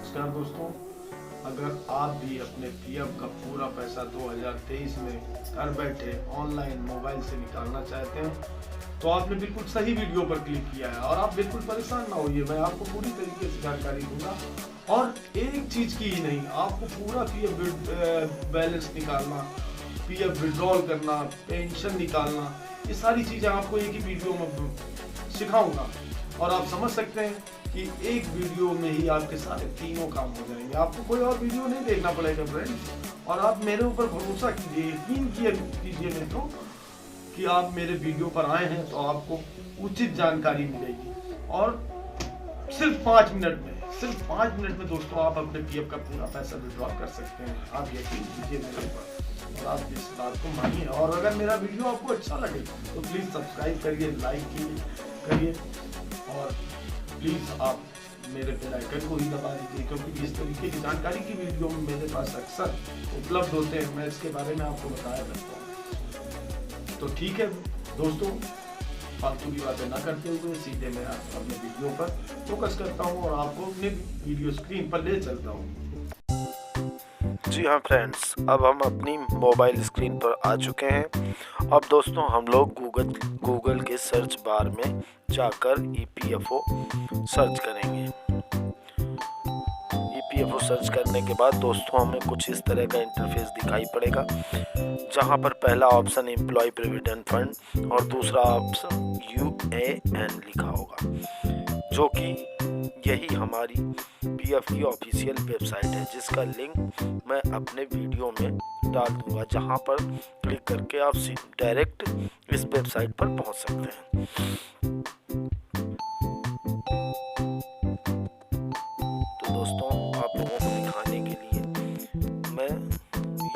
नमस्कार दोस्तों, अगर आप भी अपने पीएफ का पूरा पैसा 2023 में घर बैठे ऑनलाइन मोबाइल से निकालना चाहते हैं तो आपने बिल्कुल सही वीडियो पर क्लिक किया है। और आप बिल्कुल परेशान ना होइए, मैं आपको पूरी तरीके से जानकारी दूंगा। और एक चीज की ही नहीं, आपको पूरा पीएफ बैलेंस निकालना, पीएफ विड्रॉल करना, पेंशन निकालना, ये सारी चीजें आपको एक ही वीडियो में सिखाऊंगा। और आप समझ सकते हैं कि एक वीडियो में ही आपके सारे तीनों काम हो जाएंगे। आपको कोई और वीडियो नहीं देखना पड़ेगा फ्रेंड्स। और आप मेरे ऊपर भरोसा कीजिए, यकीन कीजिए मेरे को कि आप मेरे वीडियो पर आए हैं तो आपको उचित जानकारी मिलेगी। और सिर्फ 5 मिनट में दोस्तों आप अपने पीएफ का पूरा पैसा विड्रॉ कर सकते हैं। आप यकीन कीजिए मेरे ऊपर और आप इस बात को मानिए। और अगर मेरा वीडियो आपको अच्छा लगे तो प्लीज सब्सक्राइब करिए, लाइक करिए और प्लीज आप मेरे बेल आइकन को ही दबा दीजिए, क्योंकि इस तरीके की जानकारी की वीडियो मेरे पास अक्सर उपलब्ध होते हैं। मैं इसके बारे में आपको बताया करता हूँ। तो ठीक है दोस्तों, फालतू की बातें ना करते हुए सीधे मैं अपने वीडियो पर फोकस करता हूँ और आपको अपने वीडियो स्क्रीन पर ले चलता हूँ। जी हाँ फ्रेंड्स, अब हम अपनी मोबाइल स्क्रीन पर आ चुके हैं। अब दोस्तों हम लोग गूगल के सर्च बार में जाकर EPFO सर्च करेंगे। EPFO सर्च करने के बाद दोस्तों हमें कुछ इस तरह का इंटरफेस दिखाई पड़ेगा, जहां पर पहला ऑप्शन एम्प्लॉय प्रोविडेंट फंड और दूसरा ऑप्शन UAN लिखा होगा, जो कि यही हमारी पीएफ की ऑफिशियल वेबसाइट है, जिसका लिंक मैं अपने वीडियो में डाल दूंगा, जहां पर क्लिक करके आप डायरेक्ट इस वेबसाइट पर पहुंच सकते हैं। तो दोस्तों आप लोगों को दिखाने के लिए मैं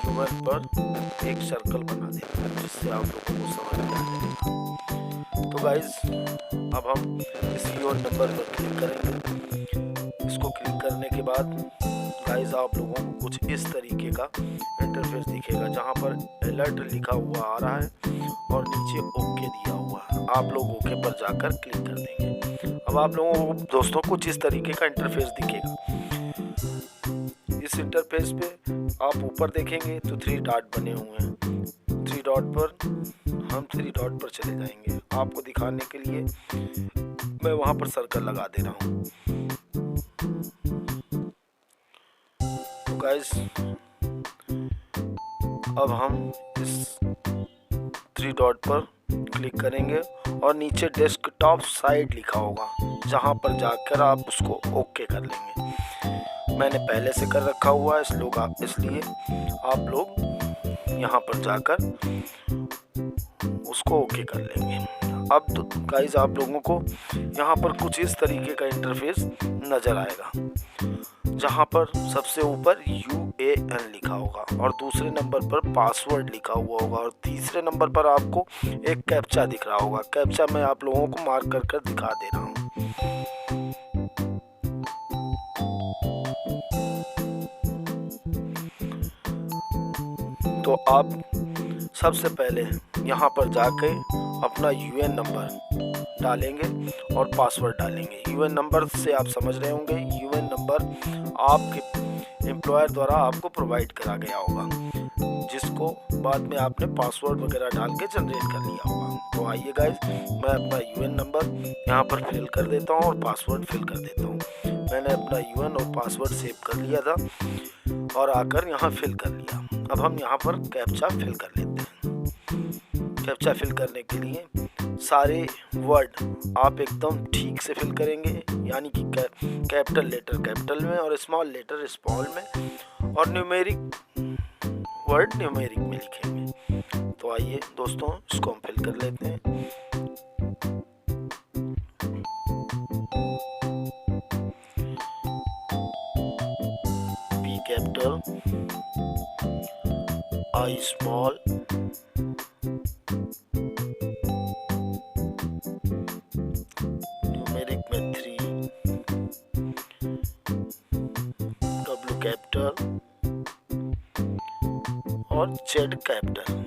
UN पर एक सर्कल बना देता हूं, जिससे आप लोगों को समझ में आ जाएगा। तो गाइज अब हम इस UN नंबर पर क्लिक करेंगे। इसको क्लिक करने के बाद गाइस आप लोगों को कुछ इस तरीके का इंटरफेस दिखेगा, जहां पर अलर्ट लिखा हुआ आ रहा है और नीचे ओके दिया हुआ है। आप लोग ओके पर जाकर क्लिक कर देंगे। अब आप लोगों को दोस्तों कुछ इस तरीके का इंटरफेस दिखेगा। इस इंटरफेस पे आप ऊपर देखेंगे तो 3 डॉट बने हुए हैं। 3 डॉट पर हम 3 डॉट पर चले जाएंगे। आपको दिखाने के लिए मैं वहां पर सर्कल लगा दे रहा हूँ। तो गाइस अब हम इस 3 डॉट पर क्लिक करेंगे और नीचे डेस्कटॉप साइड लिखा होगा, जहां पर जाकर आप उसको ओके कर लेंगे। मैंने पहले से कर रखा हुआ है, इसलिए आप लोग यहां पर जाकर उसको ओके कर लेंगे। अब तो गाइस आप लोगों को यहाँ पर कुछ इस तरीके का इंटरफेस नजर आएगा, जहाँ पर सबसे ऊपर UAN लिखा होगा और दूसरे नंबर पर पासवर्ड लिखा हुआ होगा और तीसरे नंबर पर आपको एक कैप्चा दिख रहा होगा। कैप्चा मैं आप लोगों को मार्क कर दिखा दे रहा हूँ। तो आप सबसे पहले यहाँ पर जाके अपना UN नंबर डालेंगे और पासवर्ड डालेंगे। UN नंबर से आप समझ रहे होंगे, UN नंबर आपके एम्प्लॉयर द्वारा आपको प्रोवाइड करा गया होगा, जिसको बाद में आपने पासवर्ड वगैरह डाल के जनरेट कर लिया होगा। तो आइए गाइस, मैं अपना UN नंबर यहाँ पर फिल कर देता हूँ और पासवर्ड फिल कर देता हूँ। मैंने अपना UN और पासवर्ड सेव कर लिया था और आकर यहाँ फिल कर लिया। अब हम यहाँ पर कैप्चा फिल कर लेते हैं। कैप्चा फिल करने के लिए सारे वर्ड आप एकदम ठीक से फिल करेंगे, यानी कि कैपिटल लेटर कैपिटल में और स्मॉल लेटर स्मॉल में और न्यूमेरिक वर्ड न्यूमेरिक में लिखेंगे। तो आइए दोस्तों इसको हम फिल कर लेते हैं। P capital, I small, numeric में 3, W कैपिटल और Z कैपिटल।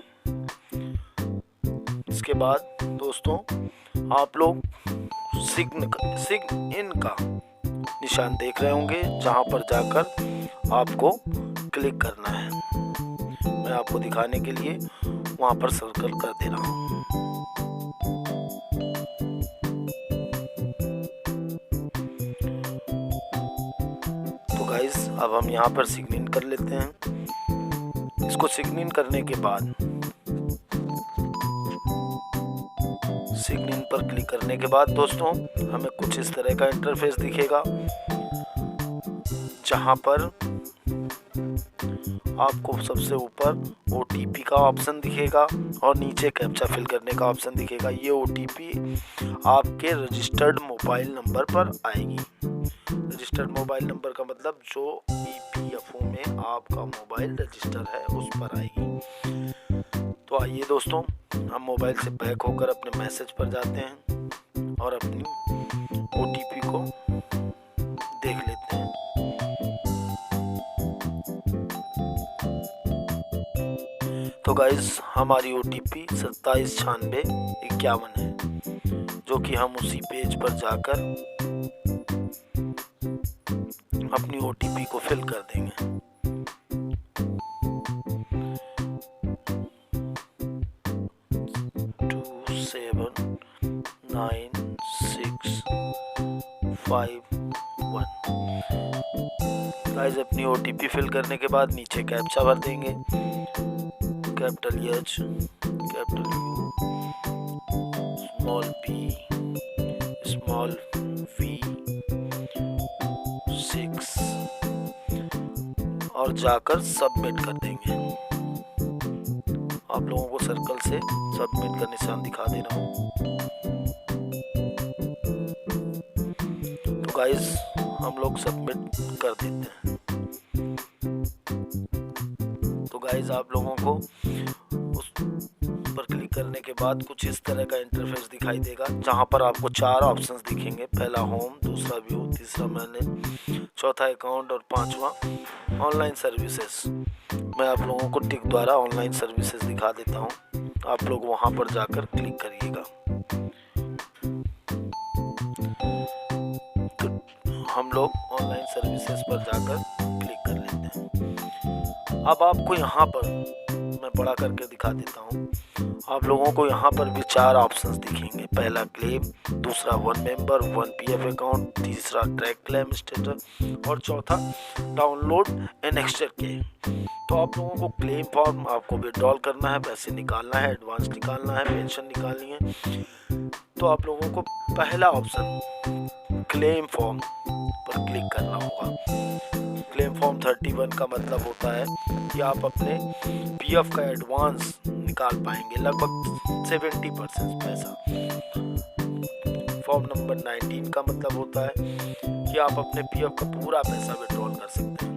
इसके बाद दोस्तों आप लोग सिग्न इन का निशान देख रहे होंगे, जहां पर जाकर आपको क्लिक करना है। मैं आपको दिखाने के लिए वहां पर सर्कल कर दे रहा हूँ। तो गाइस अब हम यहाँ पर सिग्न इन कर लेते हैं। इसको सिग्न इन करने के बाद सिग्न इन पर क्लिक करने के बाद दोस्तों हमें कुछ इस तरह का इंटरफेस दिखेगा, जहां पर आपको सबसे ऊपर OTP का ऑप्शन दिखेगा और नीचे कैप्चा फिल करने का ऑप्शन दिखेगा। ये OTP आपके रजिस्टर्ड मोबाइल नंबर पर आएगी। रजिस्टर्ड मोबाइल नंबर का मतलब जो EPFO में आपका मोबाइल रजिस्टर है उस पर आएगी। तो आइए दोस्तों हम मोबाइल से बैक होकर अपने मैसेज पर जाते हैं और अपनी OTP को देख लेते हैं। तो गाइस हमारी OTP 279651 है, जो कि हम उसी पेज पर जाकर अपनी OTP को फिल कर देंगे। गाइस अपनी OTP फिल करने के बाद नीचे कैप्चा भर देंगे। Capital H, capital U, small p, small v, 6 और जाकर सबमिट कर देंगे। आप लोगों को सर्कल से सबमिट का निशान दिखा दे रहा हूँ। तो गाइस हम लोग सबमिट कर देते हैं। तो गाइस आप लोगों को उस पर क्लिक करने के बाद कुछ इस तरह का इंटरफेस दिखाई देगा, जहां पर आपको 4 ऑप्शंस दिखेंगे। पहला होम, दूसरा व्यू, तीसरा मैनेज, चौथा अकाउंट और पांचवा ऑनलाइन सर्विसेज। मैं आप लोगों को टिक द्वारा ऑनलाइन सर्विसेज दिखा देता हूं, आप लोग वहां पर जाकर क्लिक करिएगा। तो हम लोग ऑनलाइन सर्विसेज पर जाकर क्लिक कर लेते हैं। अब आपको यहाँ पर मैं बड़ा करके दिखा देता हूँ। आप लोगों को यहाँ पर भी 4 ऑप्शंस दिखेंगे। पहला क्लेम, दूसरा 1 मेंबर 1 PF अकाउंट, तीसरा ट्रैक क्लेम स्टेटस और चौथा डाउनलोड एंड एक्सट्रैक्ट के। तो आप लोगों को क्लेम फॉर्म आपको विड्रॉल करना है, पैसे निकालना है, एडवांस निकालना है, पेंशन निकालनी है। तो आप लोगों को पहला ऑप्शन क्लेम फॉर्म पर क्लिक करना होगा। क्लेम फॉर्म 31 का मतलब होता है कि आप अपने PF का एडवांस निकाल पाएंगे, लगभग 70% पैसा। फॉर्म नंबर 19 का मतलब होता है कि आप अपने PF का पूरा पैसा विड्रॉल कर सकते हैं।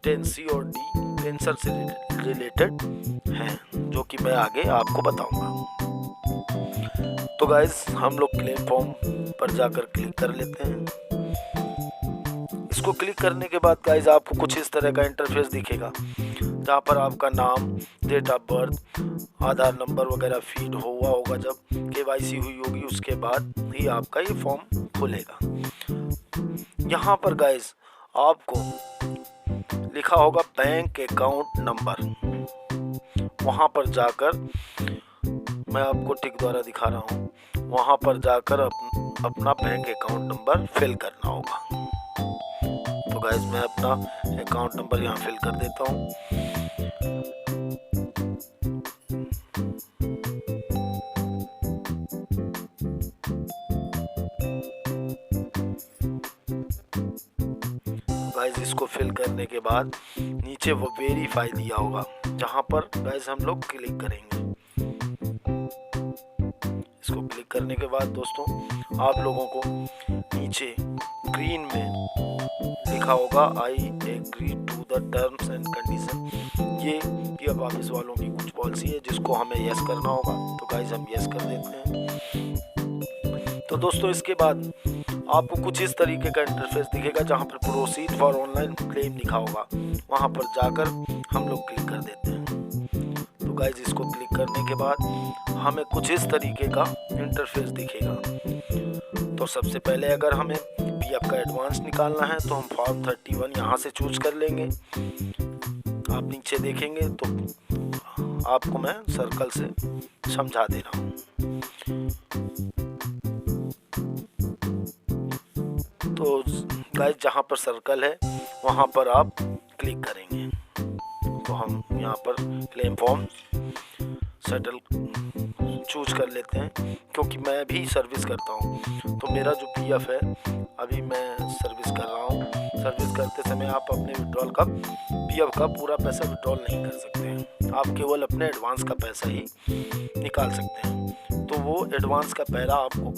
10C और D पेंशन से रिलेटेड हैं, जो कि मैं आगे आपको बताऊंगा। तो गाइस हम लोग क्लेम फॉर्म पर जाकर क्लिक कर लेते हैं। इसको क्लिक करने के बाद गाइस आपको कुछ इस तरह का इंटरफेस दिखेगा, जहाँ पर आपका नाम, date of birth, Aadhaar number वगैरह फीड हुआ होगा। जब KYC हुई होगी उसके बाद ही आपका ये फॉर्म खुलेगा। यहाँ पर गाइस आपको लिखा होगा बैंक अकाउंट नंबर। वहाँ पर जाकर मैं आपको टिक द्वारा दिखा रहा हूँ, वहाँ पर जाकर अपना बैंक अकाउंट नंबर फिल करना होगा। तो गाइस मैं अपना अकाउंट नंबर यहाँ फिल कर देता हूँ। गाइस इसको फिल करने के बाद नीचे वो वेरीफाई दिया होगा, जहाँ पर गाइस हम लोग क्लिक करेंगे। इसको क्लिक करने के बाद दोस्तों आप लोगों को नीचे ग्रीन में लिखा होगा I agree to the terms and condition. ये PF ऑफिस वालों की कुछ पॉलिसी है जिसको हमें यस करना होगा। तो गाइस हम यस कर देते हैं। तो दोस्तों इसके बाद आपको कुछ इस तरीके का इंटरफेस दिखेगा, जहाँ पर प्रोसीड फॉर ऑनलाइन क्लेम लिखा होगा। वहाँ पर जाकर हम लोग क्लिक कर देते हैं। तो गाइस इसको क्लिक करने के बाद हमें कुछ इस तरीके का इंटरफेस दिखेगा। तो सबसे पहले अगर हमें पीएफ का एडवांस निकालना है तो हम फॉर्म 31 यहाँ से चूज कर लेंगे। आप नीचे देखेंगे तो आपको मैं सर्कल से समझा दे रहा हूँ। तो गाइस जहाँ पर सर्कल है वहाँ पर आप क्लिक करेंगे। तो हम यहाँ पर क्लेम फॉर्म सेटल चूज कर लेते हैं, क्योंकि मैं भी सर्विस करता हूँ तो मेरा जो पीएफ है अभी मैं सर्विस कर रहा हूँ। सर्विस करते समय आप अपने विड्रॉल का पीएफ का पूरा पैसा विड्रॉल नहीं कर सकते हैं, आप केवल अपने एडवांस का पैसा ही निकाल सकते हैं। तो वो एडवांस का पैरा आपको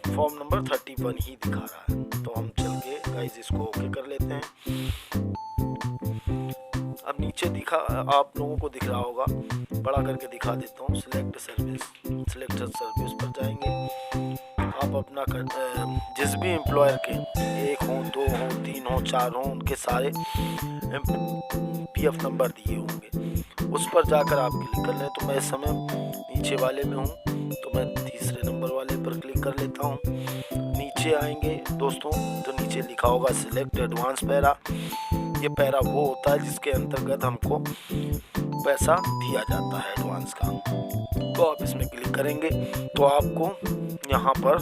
फॉर्म नंबर 31 ही दिखा रहा है। तो हम चल के गाइस इसको ओके कर लेते हैं। अब नीचे दिखा आप लोगों को दिख रहा होगा, बड़ा करके दिखा देता हूँ, सिलेक्ट सर्विस पर जाएंगे। आप अपना जिस भी एम्प्लॉयर के 1 हो 2 हो 3 हो 4 हो उनके सारे पीएफ नंबर दिए होंगे, उस पर जाकर आप क्लिक कर लें। तो मैं इस समय नीचे वाले में हूँ तो मैं तीसरे नंबर वाले पर क्लिक कर लेता हूँ। नीचे आएंगे दोस्तों तो नीचे लिखा होगा सिलेक्ट एडवांस पैरा। ये पैरा वो होता है जिसके अंतर्गत हमको पैसा दिया जाता है एडवांस का। तो आप इसमें क्लिक करेंगे तो आपको यहाँ पर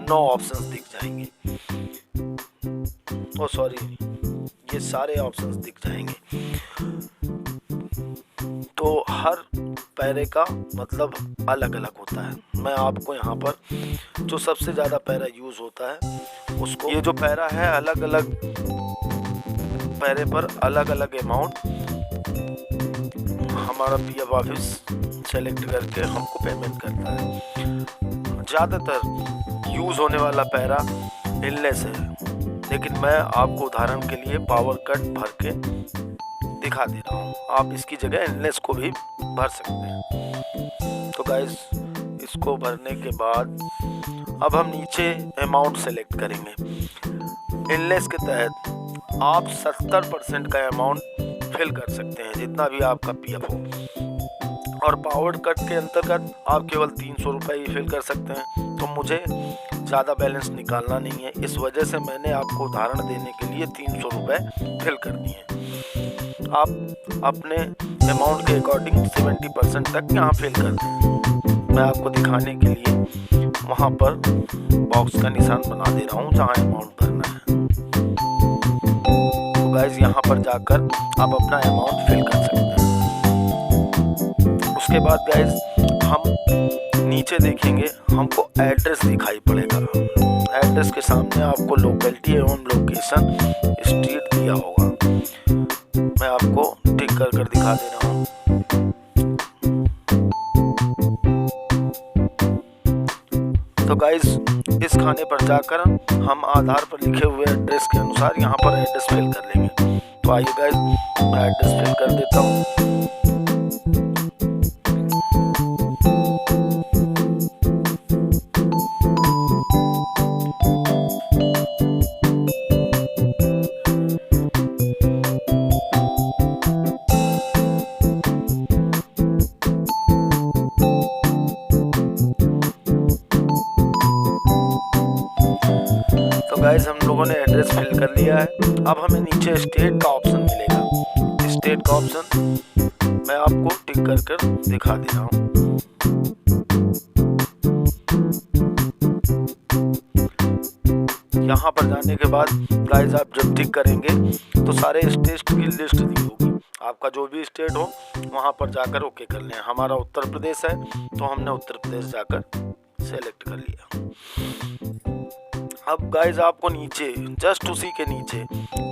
9 ऑप्शंस दिख जाएंगे। ये सारे ऑप्शंस दिख जाएंगे। तो हर पैरे का मतलब अलग अलग होता है। मैं आपको यहाँ पर जो सबसे ज़्यादा पैरा यूज़ होता है उसको, ये जो पैरा है अलग अलग पैरे पर अलग अलग अमाउंट हमारा पीएफ ऑफिस सेलेक्ट करके हमको पेमेंट करता है। ज़्यादातर यूज़ होने वाला पैरा इलनेस है, लेकिन मैं आपको उदाहरण के लिए पावर कट भर के दिखा दे रहा हूँ। आप इसकी जगह इलनेस को भी भर सकते हैं। तो गाइस इसको भरने के बाद अब हम नीचे अमाउंट सेलेक्ट करेंगे। इलनेस के तहत आप 70% का अमाउंट फिल कर सकते हैं, जितना भी आपका पीएफ हो, और पावर कट के अंतर्गत आप केवल 300 रुपये ही फिल कर सकते हैं। तो मुझे ज़्यादा बैलेंस निकालना नहीं है, इस वजह से मैंने आपको उदाहरण देने के लिए 300 रुपये फिल कर दिए। आप अपने अमाउंट के अकॉर्डिंग 70% तक यहाँ फिल कर दें। मैं आपको दिखाने के लिए वहाँ पर बॉक्स का निशान बना दे रहा हूँ जहाँ अमाउंट भरना है। तो गाइस यहाँ पर जाकर आप अपना अमाउंट फिल कर सकते हैं। उसके बाद गाइस हम नीचे देखेंगे, हमको एड्रेस दिखाई पड़ेगा। एड्रेस के सामने आपको लोकेलिटी एवं लोकेशन स्ट्रीट दिया होगा। मैं आपको टिक कर दिखा दे रहा हूँ। तो गाइस इस खाने पर जाकर हम आधार पर लिखे हुए एड्रेस के अनुसार यहाँ पर एड्रेस फिल कर लेंगे। तो आइए गाइस मैं एड्रेस फिल कर देता हूँ। गाइस हम लोगों ने एड्रेस फिल कर लिया है। अब हमें नीचे स्टेट का ऑप्शन मिलेगा। स्टेट का ऑप्शन मैं आपको टिक कर दिखा दे रहा हूँ। यहाँ पर जाने के बाद गाइस आप जब टिक करेंगे तो सारे स्टेट की लिस्ट दी होगी। आपका जो भी स्टेट हो वहाँ पर जाकर ओके कर लें। हमारा उत्तर प्रदेश है तो हमने उत्तर प्रदेश जाकर सेलेक्ट कर लिया। अब गाइस आपको नीचे जस्ट उसी के नीचे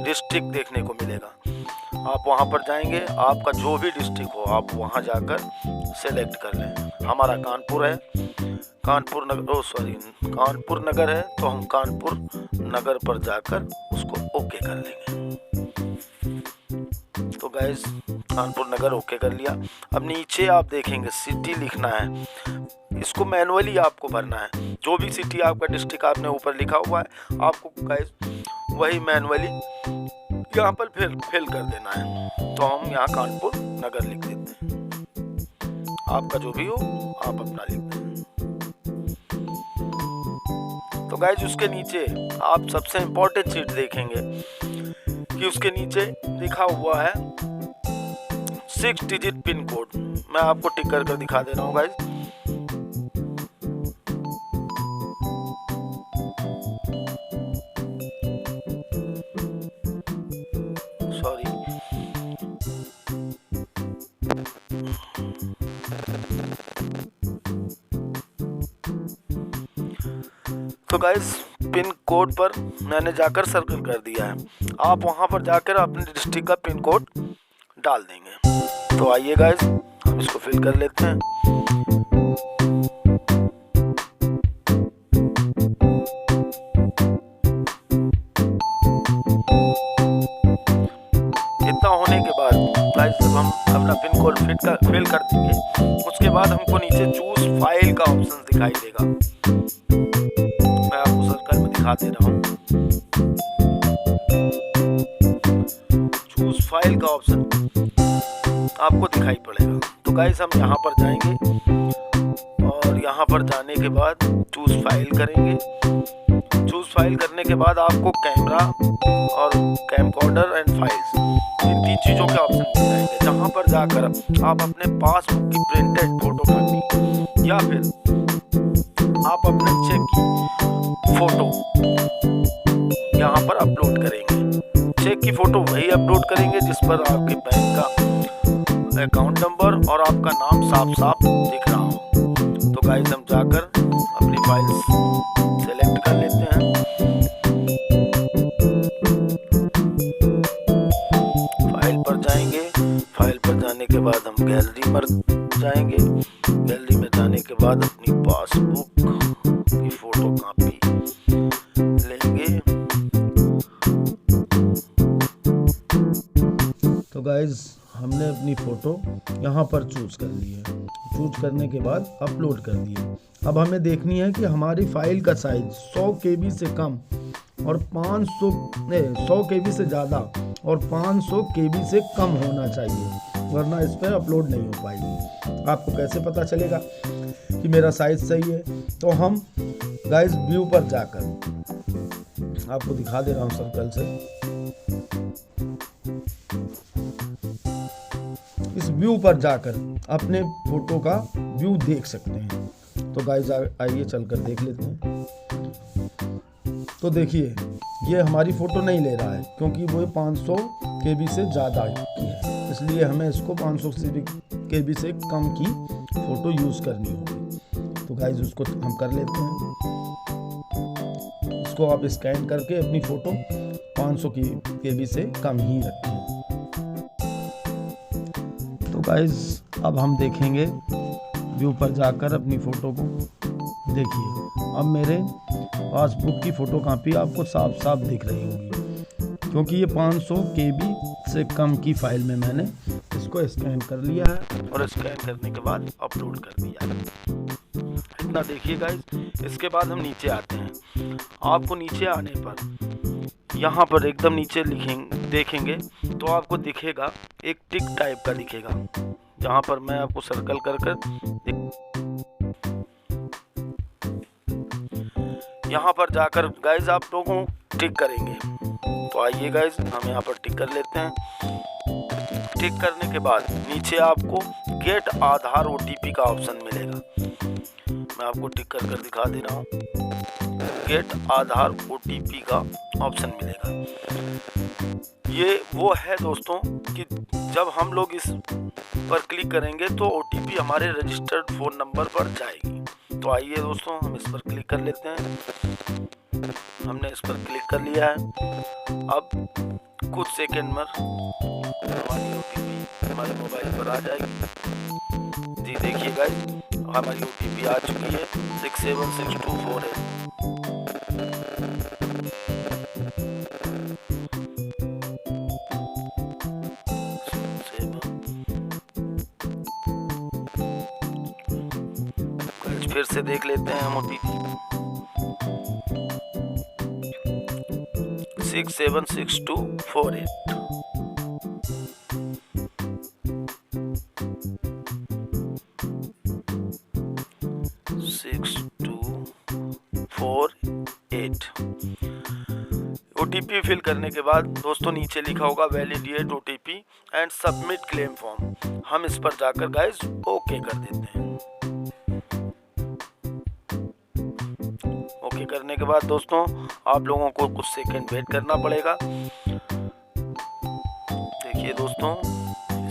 डिस्ट्रिक्ट देखने को मिलेगा। आप वहां पर जाएंगे, आपका जो भी डिस्ट्रिक्ट हो आप वहां जाकर सेलेक्ट कर लें। हमारा कानपुर है, कानपुर नगर है तो हम कानपुर नगर पर जाकर उसको ओके कर लेंगे। तो गाइस कानपुर नगर ओके कर लिया। अब नीचे आप देखेंगे सिटी लिखना है, इसको मैनुअली आपको भरना है। जो भी सिटी आपका डिस्ट्रिक्ट आपने ऊपर लिखा हुआ है आपको गाइस वही मैनुअली यहाँ पर फिल कर देना है। तो हम यहाँ कानपुर नगर लिख देते हैं। आपका जो भी हो आप अपना लिख दें। तो गाइज उसके नीचे आप सबसे इम्पोर्टेंट चीज देखेंगे कि उसके नीचे लिखा हुआ है 6 डिजिट पिन कोड। मैं आपको टिक कर दिखा दे रहा हूँ गाइज। सॉरी, तो गाइस पिन कोड पर मैंने जाकर सर्कल कर दिया है। आप वहां पर जाकर अपने डिस्ट्रिक्ट का पिन कोड डाल देंगे। तो आइए गाइस हम इसको फिल कर लेते हैं। इतना होने के बाद गाइस जब हम अपना पिन कोड फिल कर देंगे, उसके बाद हमको नीचे चूज फाइल का ऑप्शन दिखाई देगा। मैं आपको सर्कल में दिखा दे रहा हूँ। चूज फाइल का ऑप्शन आपको दिखाई पड़ेगा। तो गाइस हम यहाँ पर जाएंगे और यहाँ पर जाने के बाद चूज फाइल करेंगे। चूज फाइल करने के बाद आपको कैमरा और कैमकॉर्डर एंड फाइल्स, इन 3 चीजों के ऑप्शन मिल जाएंगे, जहाँ पर जाकर आप अपने पासबुक की प्रिंटेड फोटोकॉपी या फिर आप अपने चेक की फोटो यहाँ पर अपलोड करेंगे। चेक की फोटो वही अपलोड करेंगे जिस पर आपके बैंक का अकाउंट नंबर और आपका नाम साफ साफ दिख रहा हो। तो गाइस हम जाकर अपनी फाइल्स सेलेक्ट कर लेते हैं। फाइल पर जाएंगे। फाइल पर जाने के बाद हम गैलरी में जाएंगे। गैलरी में जाने के बाद अपनी पासबुक की फोटो कॉपी लेंगे। तो गाइज हमने अपनी फ़ोटो यहाँ पर चूज कर ली है। चूज करने के बाद अपलोड कर दिए। अब हमें देखनी है कि हमारी फाइल का साइज 100 KB से कम और 100 KB से ज़्यादा और 500 KB से कम होना चाहिए, वरना इस पर अपलोड नहीं हो पाएगी। आपको कैसे पता चलेगा कि मेरा साइज सही है? तो हम गाइज व्यू पर जाकर आपको दिखा दे रहा हूँ सर्कल से। इस व्यू पर जाकर अपने फोटो का व्यू देख सकते हैं। तो गाइज आइए चलकर देख लेते हैं। तो देखिए ये हमारी फोटो नहीं ले रहा है क्योंकि वो 500 KB से ज़्यादा की है, इसलिए हमें इसको 500 KB से कम की फ़ोटो यूज़ करनी होगी। तो गाइज उसको हम कर लेते हैं। इसको आप स्कैन करके अपनी फ़ोटो 500 KB से कम ही रखें। तो गाइज अब हम देखेंगे व्यू पर जाकर अपनी फ़ोटो को। देखिए अब मेरे पासबुक की फ़ोटो कॉपी आपको साफ साफ दिख रही होगी क्योंकि ये 500 KB से कम की फाइल में मैंने इसको स्कैन कर लिया है और स्कैन करने के बाद अपलोड कर दिया है। इतना देखिए गाइज। इसके बाद हम नीचे आते हैं। आपको नीचे आने पर यहाँ पर एकदम नीचे देखेंगे तो आपको दिखेगा एक टिक टाइप का दिखेगा, जहाँ पर मैं आपको सर्कल कर यहाँ पर जाकर गाइज आप लोगों को टिक करेंगे। तो आइए गाइज हम यहाँ पर टिक कर लेते हैं। टिक करने के बाद नीचे आपको गेट आधार OTP का ऑप्शन मिलेगा। मैं आपको टिक कर दिखा दे रहा हूँ। गेट आधार OTP का ऑप्शन मिलेगा। ये वो है दोस्तों कि जब हम लोग इस पर क्लिक करेंगे तो OTP हमारे रजिस्टर्ड फ़ोन नंबर पर जाएगी। तो आइए दोस्तों हम इस पर क्लिक कर लेते हैं। हमने इस पर क्लिक कर लिया है। अब कुछ सेकंड में हमारी OTP हमारे मोबाइल पर आ जाएगी। जी देखिए गाइस हमारी OTP आ चुकी है 676248। फिर से देख लेते हैं हम OTP 676248। OTP फिल करने के बाद दोस्तों नीचे लिखा होगा validate OTP and submit claim form. हम इस पर जाकर गाइस ओके कर देते हैं। ओके करने के बाद दोस्तों आप लोगों को कुछ सेकंड वेट करना पड़ेगा। देखिए दोस्तों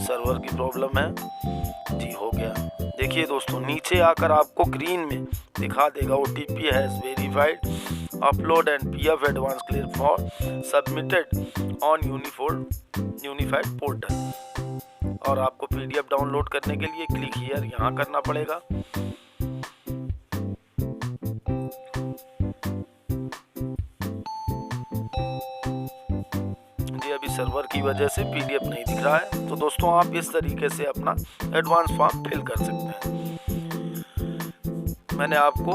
सर्वर की प्रॉब्लम है जी, हो गया। देखिए दोस्तों नीचे आकर आपको ग्रीन में दिखा देगा OTP has verified upload and PF advance claim for submitted on unified portal. और आपको PDF डाउनलोड करने के लिए क्लिक हियर यहाँ करना पड़ेगा। जी अभी सर्वर की वजह से PDF नहीं दिख रहा है। तो दोस्तों आप इस तरीके से अपना एडवांस फॉर्म फिल कर सकते हैं। मैंने आपको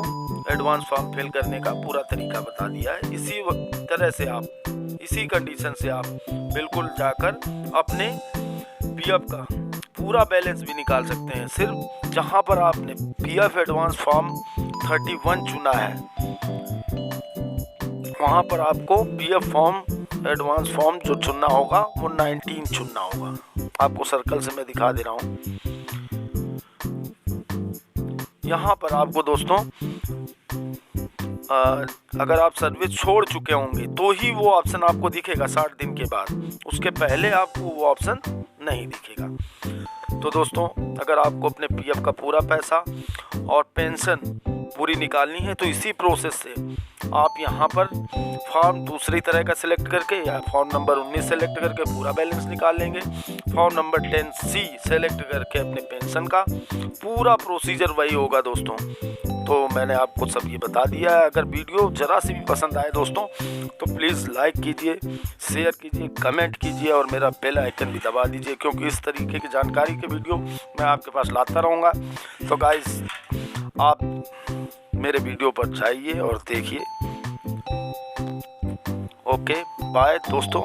एडवांस फॉर्म फिल करने का पूरा तरीका बता दिया है। इसी तरह से आप इसी कंडीशन से आप बिल्कुल जाकर अपने PF का पूरा बैलेंस भी निकाल सकते हैं। सिर्फ जहां पर आपने PF एडवांस फॉर्म 31 चुना है वहां पर आपको PF फॉर्म एडवांस फॉर्म जो चुनना होगा वो 19 चुनना होगा। आपको सर्कल से मैं दिखा दे रहा हूँ। यहाँ पर आपको दोस्तों अगर आप सर्विस छोड़ चुके होंगे तो ही वो ऑप्शन आपको दिखेगा 60 दिन के बाद। उसके पहले आपको वो ऑप्शन नहीं दिखेगा। तो दोस्तों अगर आपको अपने PF का पूरा पैसा और पेंशन पूरी निकालनी है तो इसी प्रोसेस से आप यहाँ पर फॉर्म दूसरी तरह का सिलेक्ट करके या फॉर्म नंबर 19 सेलेक्ट करके पूरा बैलेंस निकाल लेंगे। फॉर्म नंबर 10C सेलेक्ट करके अपने पेंशन का पूरा प्रोसीजर वही होगा दोस्तों। तो मैंने आपको सब ये बता दिया है। अगर वीडियो ज़रा सी भी पसंद आए दोस्तों तो प्लीज़ लाइक कीजिए, शेयर कीजिए, कमेंट कीजिए और मेरा बेल आइकन भी दबा दीजिए, क्योंकि इस तरीके की जानकारी के वीडियो मैं आपके पास लाता रहूँगा। तो गाइस आप मेरे वीडियो पर जाइए और देखिए। ओके बाय दोस्तों।